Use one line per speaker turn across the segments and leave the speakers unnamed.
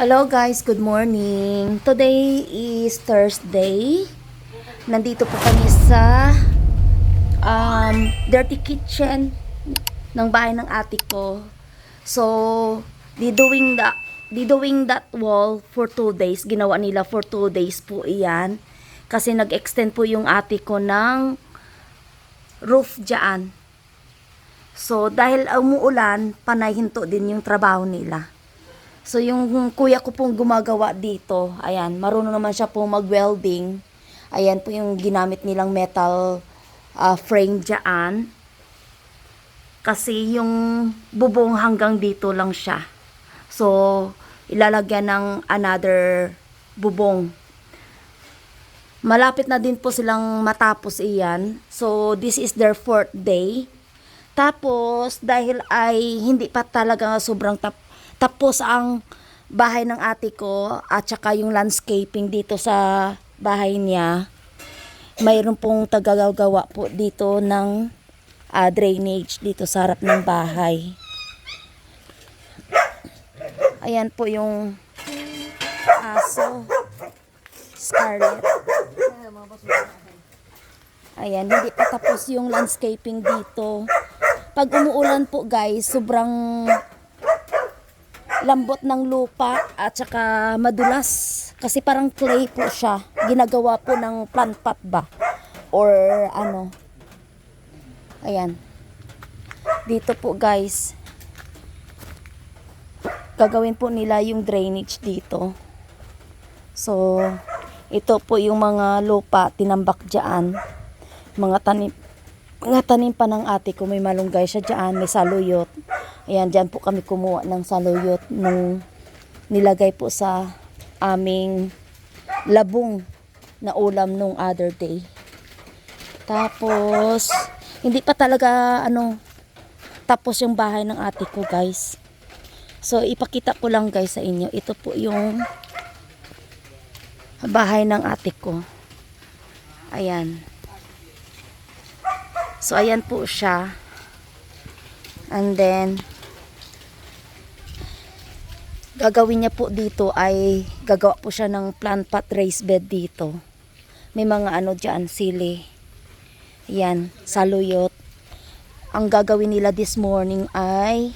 Hello guys, good morning. Today is Thursday. Nandito po kami sa dirty kitchen ng bahay ng ate ko. So, di doing that wall for 2 days. Ginawa nila for 2 days po iyan. Kasi nag-extend po yung ate ko ng roof dyan. So, dahil umuulan, panay hinto din yung trabaho nila. So, yung kuya ko pong gumagawa dito, ayan, marunong naman siya po mag-welding. Ayan po yung ginamit nilang metal frame dyan. Kasi yung bubong hanggang dito lang siya. So, ilalagyan ng another bubong. Malapit na din po silang matapos iyan. So, this is their 4th day. Tapos, dahil ay hindi pa talaga sobrang tapos ang bahay ng ate ko at saka yung landscaping dito sa bahay niya, mayroon pong tagagawa po dito ng drainage dito sa harap ng bahay. Ayan po yung aso, Scarlet. Ayan, hindi pa tapos yung landscaping dito. Pag umuulan po guys, sobrang lambot ng lupa at saka madulas. Kasi parang clay po siya. Ginagawa po ng plant pot ba? Or ano. Ayan. Dito po guys, gagawin po nila yung drainage dito. So, ito po yung mga lupa tinambak dyan. Mga tanim pa ng ate ko. May malunggay siya dyan, may saluyot. Ayan, dyan po kami kumuha ng saluyot nung nilagay po sa aming labong na ulam nung other day. Tapos, hindi pa talaga tapos yung bahay ng ate ko guys. So, ipakita ko lang guys sa inyo. Ito po yung bahay ng ate ko. Ayan. So, ayan po siya. And then, gagawin niya po dito ay gagawa po siya ng plant pot raised bed dito. May mga dyan, sili. Yan, saluyot. Ang gagawin nila this morning ay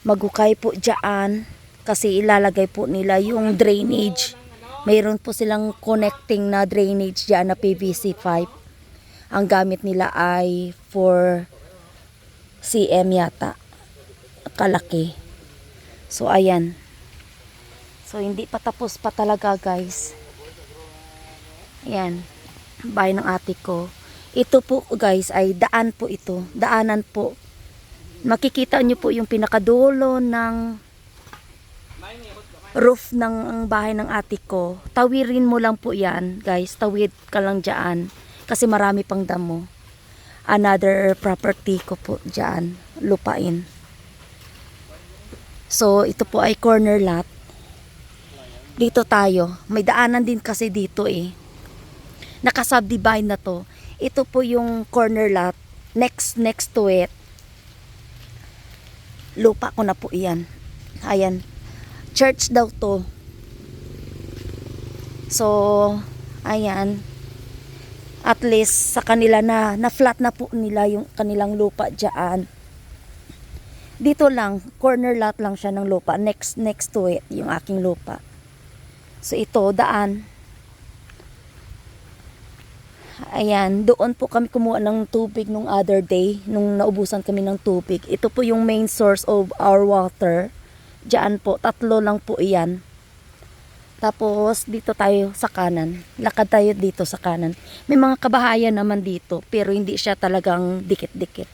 maghukay po dyan kasi ilalagay po nila yung drainage. Mayroon po silang connecting na drainage dyan na PVC pipe. Ang gamit nila ay 4 cm yata. Kalaki. So, ayan. So, hindi pa tapos pa talaga, guys. Ayan. Bahay ng ate ko. Ito po, guys, ay daan po ito. Daanan po. Makikita nyo po yung pinakadulo ng roof ng bahay ng ate ko. Tawirin mo lang po yan, guys. Tawid ka lang dyan. Kasi marami pang damo. Another property ko po dyan. Lupain. So, ito po ay corner lot. Dito tayo. May daanan din kasi dito eh. Nakasubdivide na to. Ito po yung corner lot. Next to it. Lupa ko na po iyan. Ayan. Church daw to. So, ayan. At least sa kanila na flat na po nila yung kanilang lupa dyan. Dito lang, corner lot lang siya ng lupa. Next to it, yung aking lupa. So ito, daan. Ayan, doon po kami kumuha ng tubig nung other day, nung naubusan kami ng tubig. Ito po yung main source of our water. Diyan po, 3 lang po iyan. Tapos, dito tayo sa kanan. Lakad tayo dito sa kanan. May mga kabahayan naman dito, pero hindi siya talagang dikit-dikit.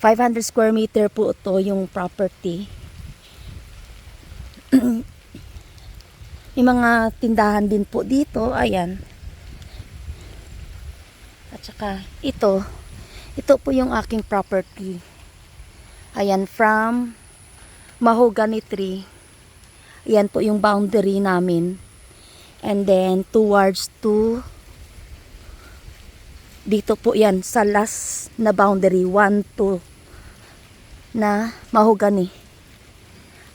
500 square meter po ito yung property. May mga tindahan din po dito. Ayan. At saka, ito po yung aking property. Ayan, from mahogany tree. Yan po yung boundary namin. And then, towards to dito po yan, sa last na boundary, 1, 2 na mahogany.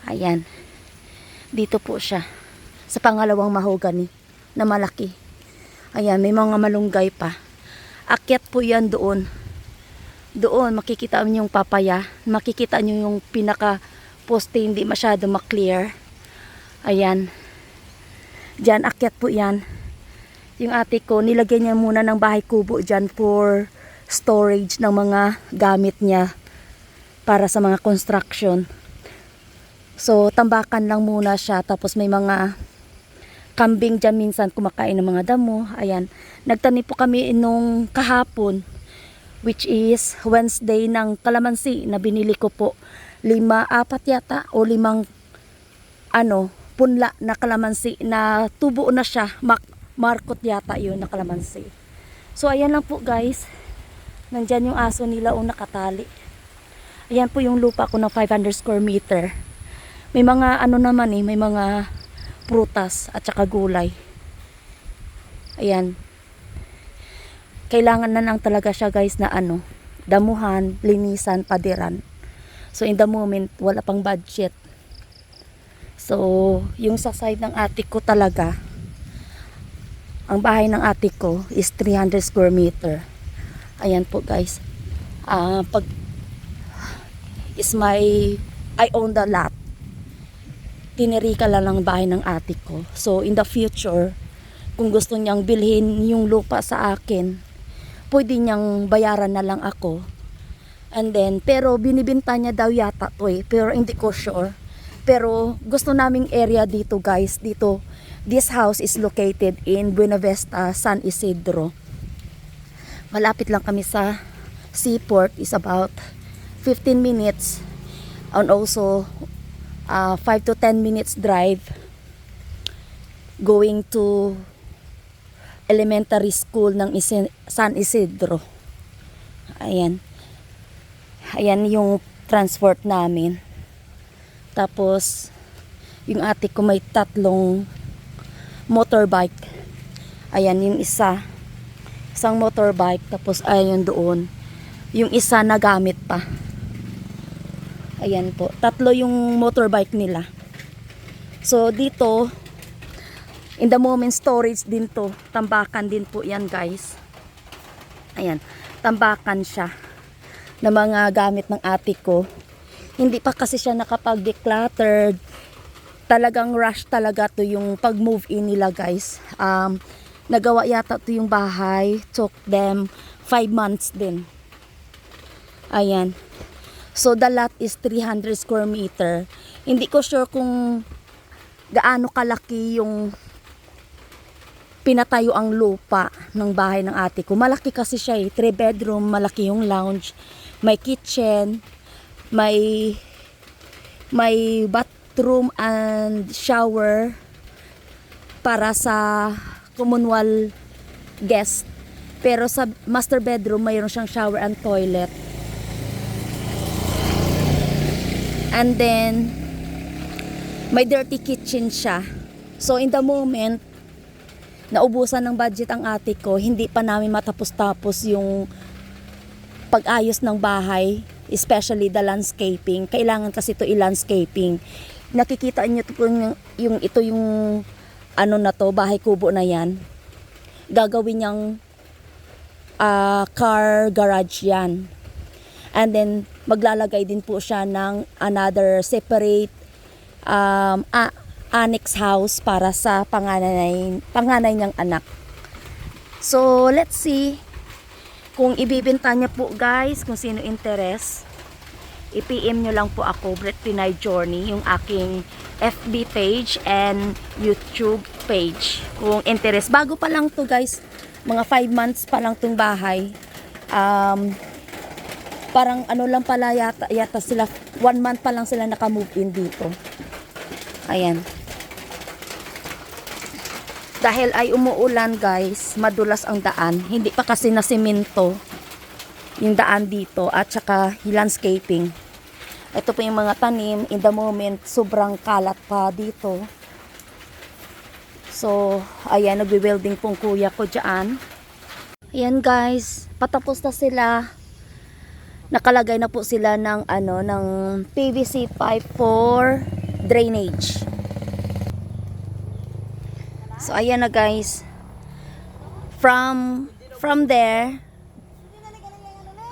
Ayan. Dito po siya. Sa pangalawang mahogany na malaki. Ayan, may mga malunggay pa. Akyat po yan doon. Doon, makikita niyo yung papaya. Makikita niyo yung pinaka poste, hindi masyado maklear. Ayan. Diyan, akyat po yan. Yung ate ko, nilagyan niya muna ng bahay kubo dyan for storage ng mga gamit niya para sa mga construction. So, tambakan lang muna siya. Tapos may mga kambing dyan minsan kumakain ng mga damo. Ayan. Nagtanim po kami nung kahapon, which is Wednesday, ng kalamansi na binili ko po. 4 yata o 5 punla na kalamansi na tubo na siya. Markot yata yun na kalamansi. So, ayan lang po guys. Nandyan yung aso nila o nakatali. Ayan po yung lupa ko ng 500 square meter. May mga naman may mga prutas at saka gulay. Ayan. Kailangan na lang talaga siya guys na damuhan, linisan, padiran. So in the moment, wala pang budget. So, yung sa side ng ate ko talaga, ang bahay ng ate ko is 300 square meter. Ayan po guys. Pag is I own the lot. Tinirika lang ang bahay ng ate ko. So in the future, kung gusto niyang bilhin yung lupa sa akin, pwede niyang bayaran na lang ako. And then, pero binibenta niya daw yata to pero hindi ko sure. Pero gusto naming area dito guys, dito. This house is located in Buena Vista, San Isidro. Malapit lang kami sa seaport, is about 15 minutes. And also 5 to 10 minutes drive going to elementary school ng San Isidro. Ayan. Ayan yung transport namin. Tapos yung ate ko may 3 motorbike. Ayan yung isang motorbike, tapos ayun doon yung isa na gamit pa. Ayan po, 3 yung motorbike nila. So dito, in the moment, storage din to. Tambakan din po yan guys. Ayan, tambakan siya na mga gamit ng ate ko. Hindi pa kasi siya nakapag-decluttered. Talagang rush talaga to yung pag-move in nila guys. Nagawa yata to yung bahay. Took them 5 months din. Ayan. So the lot is 300 square meter. Hindi ko sure kung gaano kalaki yung pinatayo ang lupa ng bahay ng ate ko. Malaki kasi siya 3 bedroom, malaki yung lounge, may kitchen, may bathroom and shower para sa communal guest. Pero sa master bedroom, mayroon siyang shower and toilet. And then, may dirty kitchen siya. So, in the moment, naubusan ng budget ang ate ko, hindi pa namin matapos-tapos yung pag-ayos ng bahay, especially the landscaping. Kailangan kasi ito i-landscaping. Nakikita niyo ito yung na to, bahay kubo na yan. Gagawin niyang car garage yan. And then, maglalagay din po siya ng another separate annex house para sa panganay niyang anak. So, let's see kung ibibenta niya po guys, kung sino interest. I-PM nyo lang po ako, Brett Pinay Journey, yung aking FB page and YouTube page. Kung interest. Bago pa lang to guys, mga 5 months pa lang tong bahay. Parang lang pala yata sila, 1 month pa lang sila naka-move in dito. Ayan. Dahil ay umuulan guys, madulas ang daan. Hindi pa kasi na semento yung daan dito at saka landscaping. Ito po yung mga tanim. In the moment, sobrang kalat pa dito. So, ayan, nagbe-welding pong kuya ko dyan. Ayan guys, patapos na sila. Nakalagay na po sila ng PVC pipe for drainage. So ayan na guys. From there,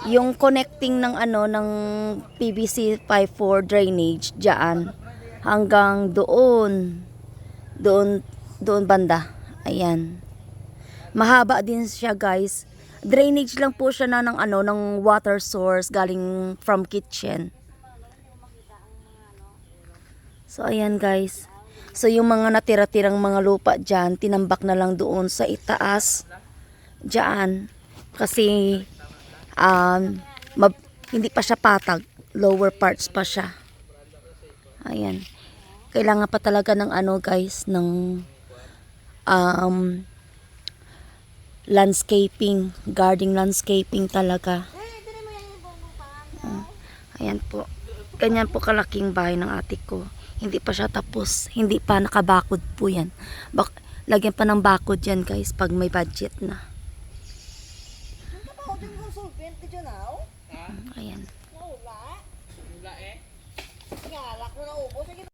yung connecting ng ng PVC pipe for drainage diyan hanggang doon banda. Ayan. Mahaba din siya guys. Drainage lang po siya ng water source galing from kitchen. So ayan guys. So yung mga natira-tirang mga lupa diyan, tinambak na lang doon sa itaas diyan kasi hindi pa siya patag, lower parts pa siya. Ayan. Kailangan pa talaga ng guys, ng landscaping, garden landscaping talaga. Ayan po. Ganyan po kalaking bahay ng ate ko. Hindi pa siya tapos. Hindi pa nakabakod po yan. Lagyan pa ng bakod yan guys pag may budget na. Ayan.
Wala eh. Ngalak na naubos. Sige